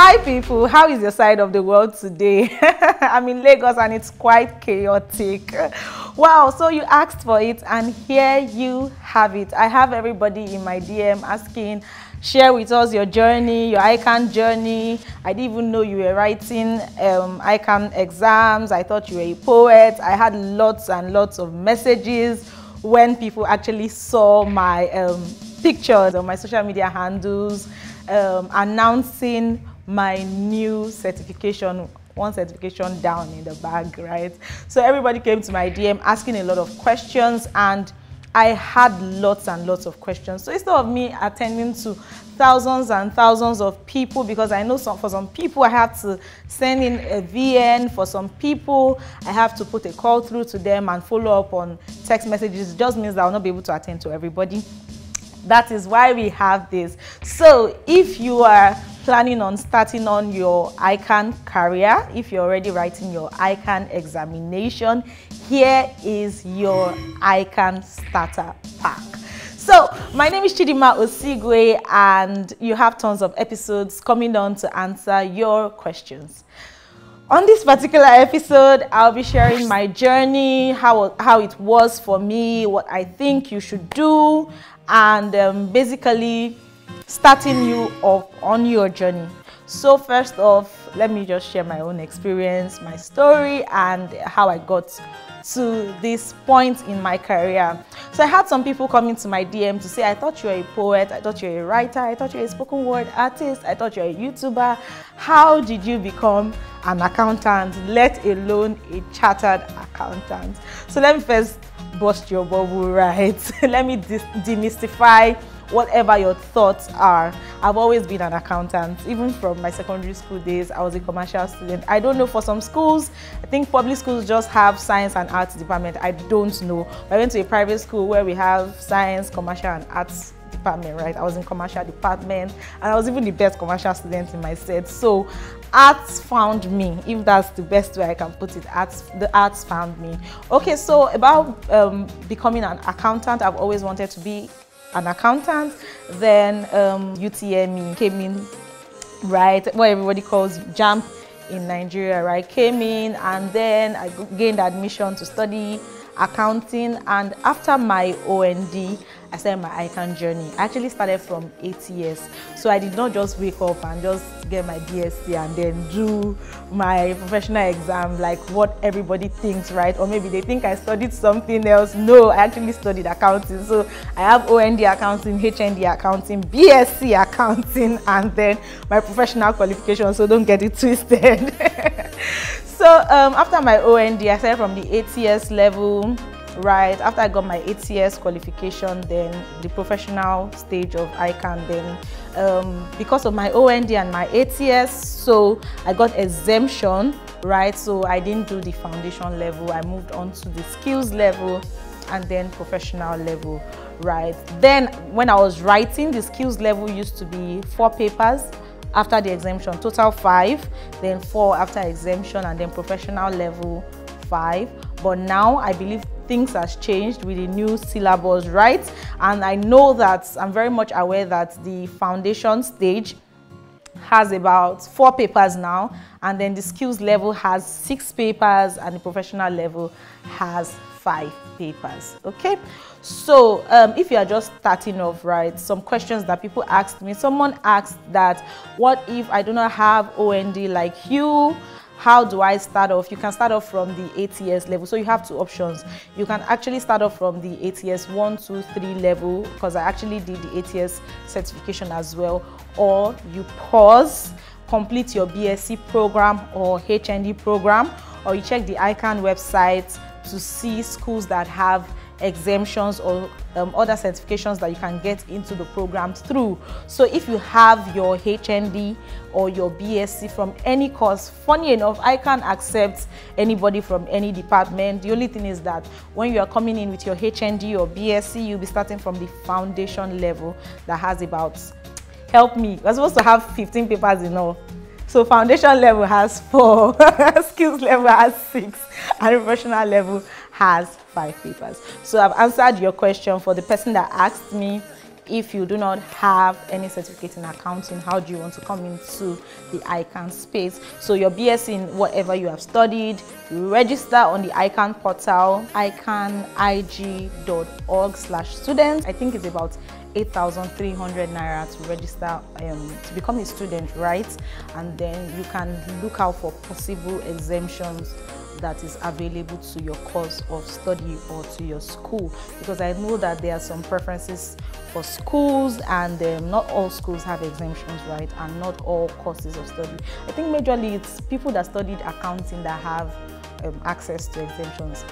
Hi people, how is your side of the world today? I'm in Lagos and it's quite chaotic. Wow, so you asked for it and here you have it. I have everybody in my DM asking, share with us your journey, your ICAN journey. I didn't even know you were writing ICAN exams. I thought you were a poet. I had lots and lots of messages when people actually saw my pictures on my social media handles announcing my new certification, one certification down in the bag, right? So everybody came to my DM asking a lot of questions and I had lots and lots of questions. So instead of me attending to thousands and thousands of people, because I know for some people I have to send in a VN, for some people I have to put a call through to them and follow up on text messages. It just means that I'll not be able to attend to everybody. That is why we have this. So if you are planning on starting on your ICAN career, if you're already writing your ICAN examination, here is your ICAN Starter Pack. So my name is Chidinma Osigwe and you have tons of episodes coming on to answer your questions. On this particular episode, I'll be sharing my journey, how it was for me, what I think you should do, and basically starting you off on your journey. So first off, let me just share my own experience, my story, and how I got to this point in my career. So I had some people coming to my DM to say, I thought you were a poet, I thought you were a writer, I thought you were a spoken word artist, I thought you were a YouTuber. How did you become an accountant, let alone a chartered accountant? So let me first bust your bubble, right? Let me demystify whatever your thoughts are. I've always been an accountant. Even from my secondary school days, I was a commercial student. I don't know, for some schools, I think public schools just have science and arts department. I don't know. I went to a private school where we have science, commercial and arts department, right? I was in commercial department and I was even the best commercial student in my set. So arts found me, if that's the best way I can put it. The arts found me. Okay, so about becoming an accountant, I've always wanted to be an accountant. Then UTME came in, right? What everybody calls JAMB in Nigeria, right? Came in and then I gained admission to study accounting, and after my OND I started my ICAN journey. I actually started from ATS, so I did not just wake up and just get my BSc and then do my professional exam like what everybody thinks, right? Or maybe they think I studied something else. No, I actually studied accounting. So I have OND accounting, HND accounting, BSc accounting, and then my professional qualification, so don't get it twisted. So after my OND, I started from the ATS level, right? After I got my ATS qualification, then the professional stage of ICAN, then because of my OND and my ATS, so I got exemption, right? So I didn't do the foundation level. I moved on to the skills level and then professional level, right? Then when I was writing, the skills level used to be 4 papers. After the exemption, total 5, then 4 after exemption, and then professional level 5. But now I believe things has changed with the new syllabus, right? And I know that I'm very much aware that the foundation stage has about 4 papers now, and then the skills level has 6 papers and the professional level has 5 papers. Okay, so if you are just starting off, right, some questions that people asked me, someone asked that, what if I do not have OND like you? How do I start off? You can start off from the ATS level. So you have 2 options. You can actually start off from the ATS 1, 2, 3 level, because I actually did the ATS certification as well. Or you pause, complete your BSc program or HND program, or you check the ICAN website to see schools that have exemptions or other certifications that you can get into the programs through. So if you have your HND or your BSc from any course, funny enough, I can accept anybody from any department. The only thing is that when you are coming in with your HND or BSc, you'll be starting from the foundation level that has about, help me, we're supposed to have 15 papers in all. So foundation level has 4, skills level has 6, and professional level has 5 papers. So I've answered your question. For the person that asked me, if you do not have any certificate in accounting, how do you want to come into the ICAN space? So your BS in whatever you have studied, you register on the ICAN portal, icanig.org/students. I think it's about 8,300 naira to register to become a student, right? And then you can look out for possible exemptions that is available to your course of study or to your school, because I know that there are some preferences for schools, and not all schools have exemptions, right? And not all courses of study. I think majorly it's people that studied accounting that have access to exemptions.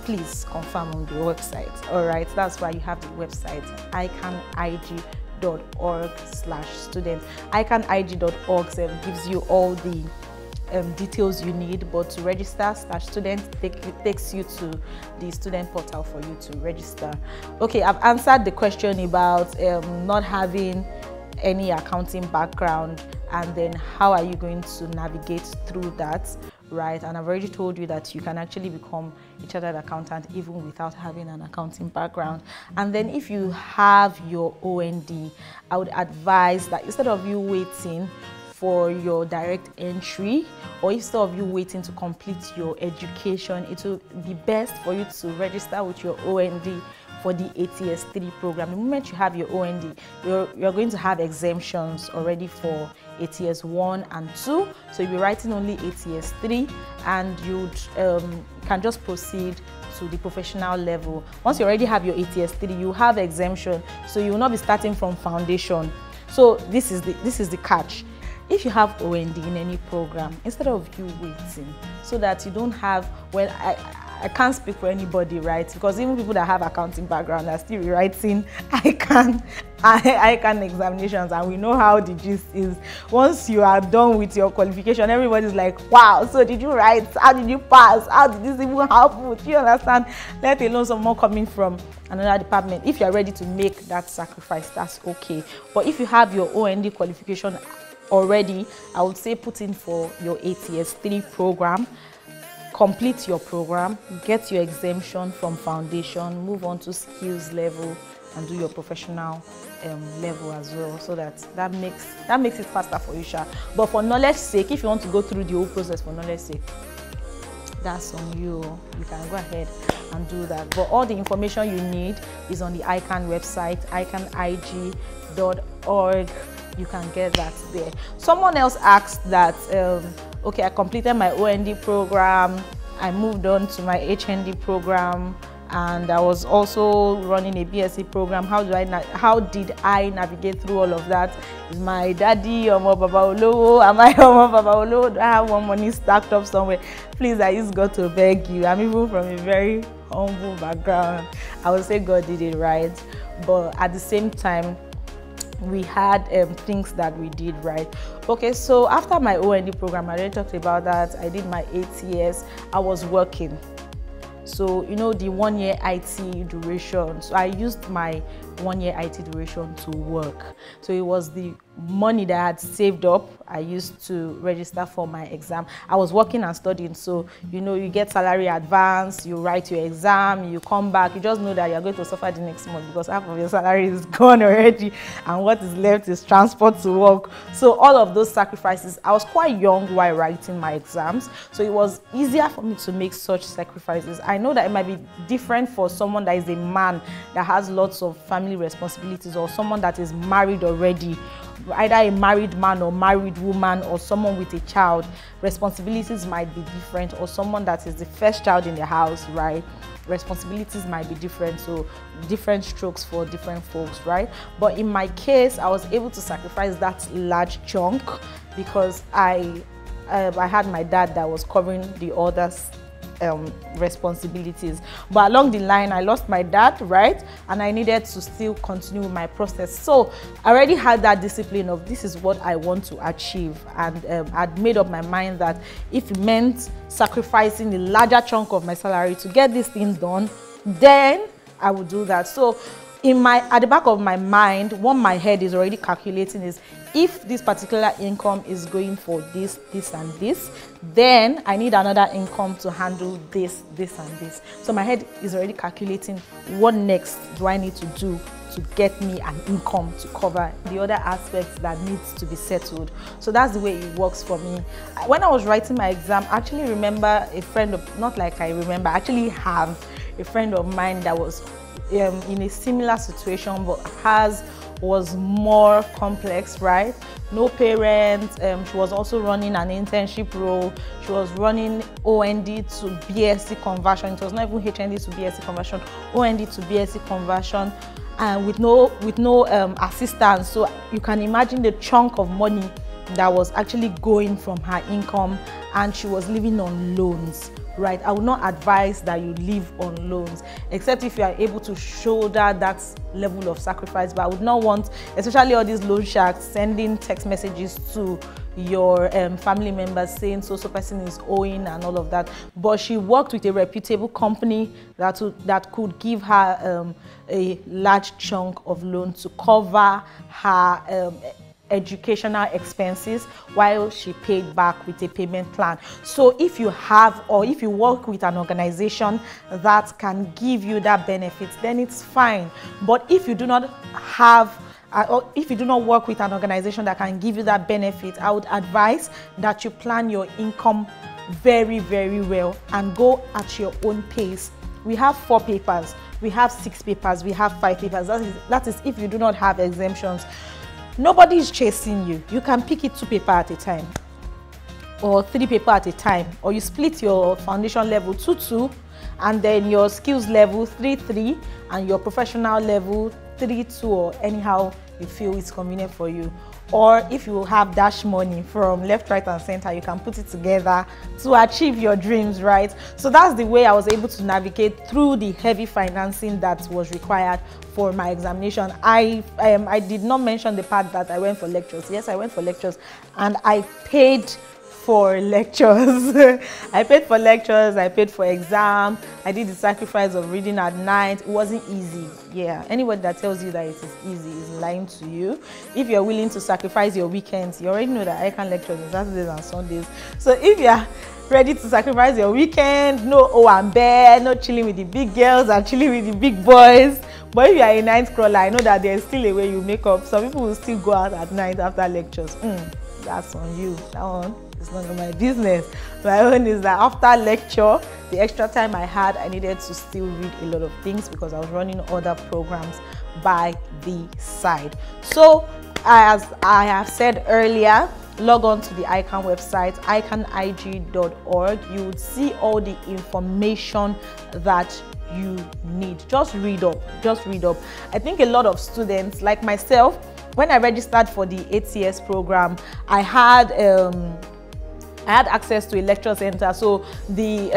Please confirm on the website. All right, that's why you have the website icanig.org/student. icanig.org gives you all the details you need, but to register /student takes you to the student portal for you to register. Okay, I've answered the question about not having any accounting background, and then how are you going to navigate through that, right? And I've already told you that you can actually become a chartered accountant even without having an accounting background. And then if you have your OND, I would advise that instead of you waiting for your direct entry, or instead of you waiting to complete your education, it will be best for you to register with your OND for the ATS3 program. The moment you have your OND, you're going to have exemptions already for ATS1 and 2. So you'll be writing only ATS3, and you can just proceed to the professional level. Once you already have your ATS3, you have exemption, so you will not be starting from foundation. So this is the catch. If you have OND in any program, instead of you waiting, so that you don't have, well, I can't speak for anybody, right? Because even people that have accounting background are still rewriting ICAN examinations, and we know how the gist is. Once you are done with your qualification, everybody's like, wow, so did you write? How did you pass? How did this even happen? Do you understand? Let alone someone coming from another department. If you are ready to make that sacrifice, that's okay. But if you have your OND qualification already, I would say put in for your ATS3 program, complete your program, get your exemption from foundation, move on to skills level, and do your professional level as well, so that makes it faster for you, Sha. But for knowledge sake, if you want to go through the whole process for knowledge sake, that's on you. You can go ahead and do that. But all the information you need is on the ICAN website, icanig.org. You can get that there. Someone else asked that, okay, I completed my OND program, I moved on to my HND program, and I was also running a BSc program. How did I navigate through all of that? Is my daddy Omo Baba Olowo? Am I Omo Baba Olowo? Do I have one money stacked up somewhere? Please, I just got to beg you. I'm even from a very humble background. I would say God did it right, but at the same time, we had things that we did right. Okay, so after my OND program, I already talked about that. I did my ATS. I was working. So, you know, the 1 year IT duration. So I used my 1 year IT duration to work. So it was the money that I had saved up, I used to register for my exam. I was working and studying, so you know, you get salary advance, you write your exam, you come back, you just know that you're going to suffer the next month because half of your salary is gone already, and what is left is transport to work. So all of those sacrifices, I was quite young while writing my exams, so it was easier for me to make such sacrifices. I know that it might be different for someone that is a man that has lots of family responsibilities, or someone that is married already, either a married man or married woman, or someone with a child. Responsibilities might be different, or someone that is the first child in the house, right? Responsibilities might be different, so different strokes for different folks, right? But in my case, I was able to sacrifice that large chunk because I had my dad that was covering the others responsibilities. But along the line, I lost my dad, right? And I needed to still continue with my process. So I already had that discipline of this is what I want to achieve, and I'd made up my mind that if it meant sacrificing a larger chunk of my salary to get this thing done, then I would do that. So at the back of my mind, what my head is already calculating is, if this particular income is going for this, this, and this, then I need another income to handle this, this, and this. So my head is already calculating what next do I need to do to get me an income to cover the other aspects that needs to be settled. So that's the way it works for me. When I was writing my exam, I actually remember a friend of, not like I remember, I actually have a friend of mine that was in a similar situation, but hers was more complex, right? No parents. She was also running an internship role. She was running OND to BSc conversion. It was not even HND to BSc conversion, OND to BSc conversion, and with no assistance. So you can imagine the chunk of money that was actually going from her income, and she was living on loans. Right, I would not advise that you live on loans, except if you are able to shoulder that level of sacrifice. But I would not want, especially all these loan sharks, sending text messages to your family members saying so person is owing and all of that. But she worked with a reputable company that could give her a large chunk of loan to cover her educational expenses while she paid back with a payment plan. So if you have, or if you work with an organization that can give you that benefit, then it's fine. But if you do not have, or if you do not work with an organization that can give you that benefit, I would advise that you plan your income very, very well and go at your own pace. We have 4 papers, we have 6 papers, we have 5 papers. That is if you do not have exemptions. Nobody is chasing you. You can pick it 2 papers at a time, or 3 papers at a time, or you split your foundation level 2-2, and then your skills level 3-3, and your professional level 3-2, or anyhow you feel it's convenient for you. Or if you have dash money from left, right, and center, you can put it together to achieve your dreams, right? So that's the way I was able to navigate through the heavy financing that was required for my examination. I did not mention the part that I went for lectures. Yes, I went for lectures, and I paid for lectures. I paid for lectures, I paid for exam, I did the sacrifice of reading at night. It wasn't easy. Yeah, anybody that tells you that it is easy is lying to you. If you're willing to sacrifice your weekends, you already know that ICAN lectures on Saturdays and Sundays. So if you're ready to sacrifice your weekend, no owambe, no chilling with the big girls and chilling with the big boys. But if you are a night crawler, I know that there's still a way you make up. Some people will still go out at night after lectures. That's on you. That one is none of my business. My own is that after lecture, the extra time I had, I needed to still read a lot of things because I was running other programs by the side. So as I have said earlier, log on to the ICAN website, icanig.org. You would see all the information that you need. Just read up. I think a lot of students like myself, when I registered for the ATS program, I had access to a lecture center. So the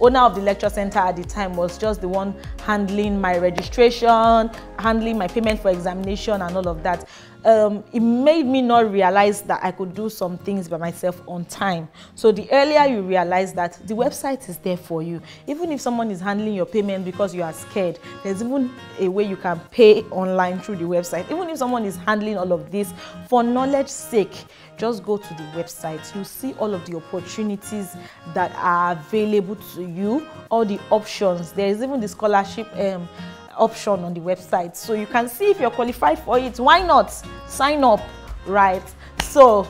owner of the lecture center at the time was just the one handling my registration, handling my payment for examination and all of that. It made me not realize that I could do some things by myself on time. So the earlier you realize that the website is there for you, even if someone is handling your payment because you are scared, there's even a way you can pay online through the website. Even if someone is handling all of this, for knowledge's sake, just go to the website. You see all of the opportunities that are available to you, all the options. There is even the scholarship option on the website, so you can see if you're qualified for it. Why not sign up, right? So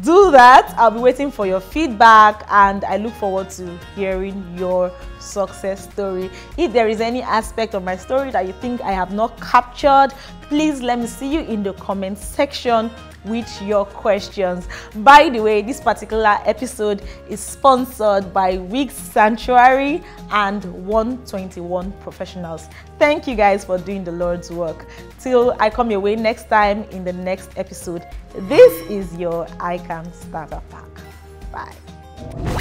do that. I'll be waiting for your feedback, and I look forward to hearing your success story. If there is any aspect of my story that you think I have not captured, please let me see you in the comment section with your questions. By the way, this particular episode is sponsored by Wig Sanctuary and 121 Professionals. Thank you guys for doing the Lord's work. Till I come your way next time in the next episode, this is your ICAN Starter Pack. Bye.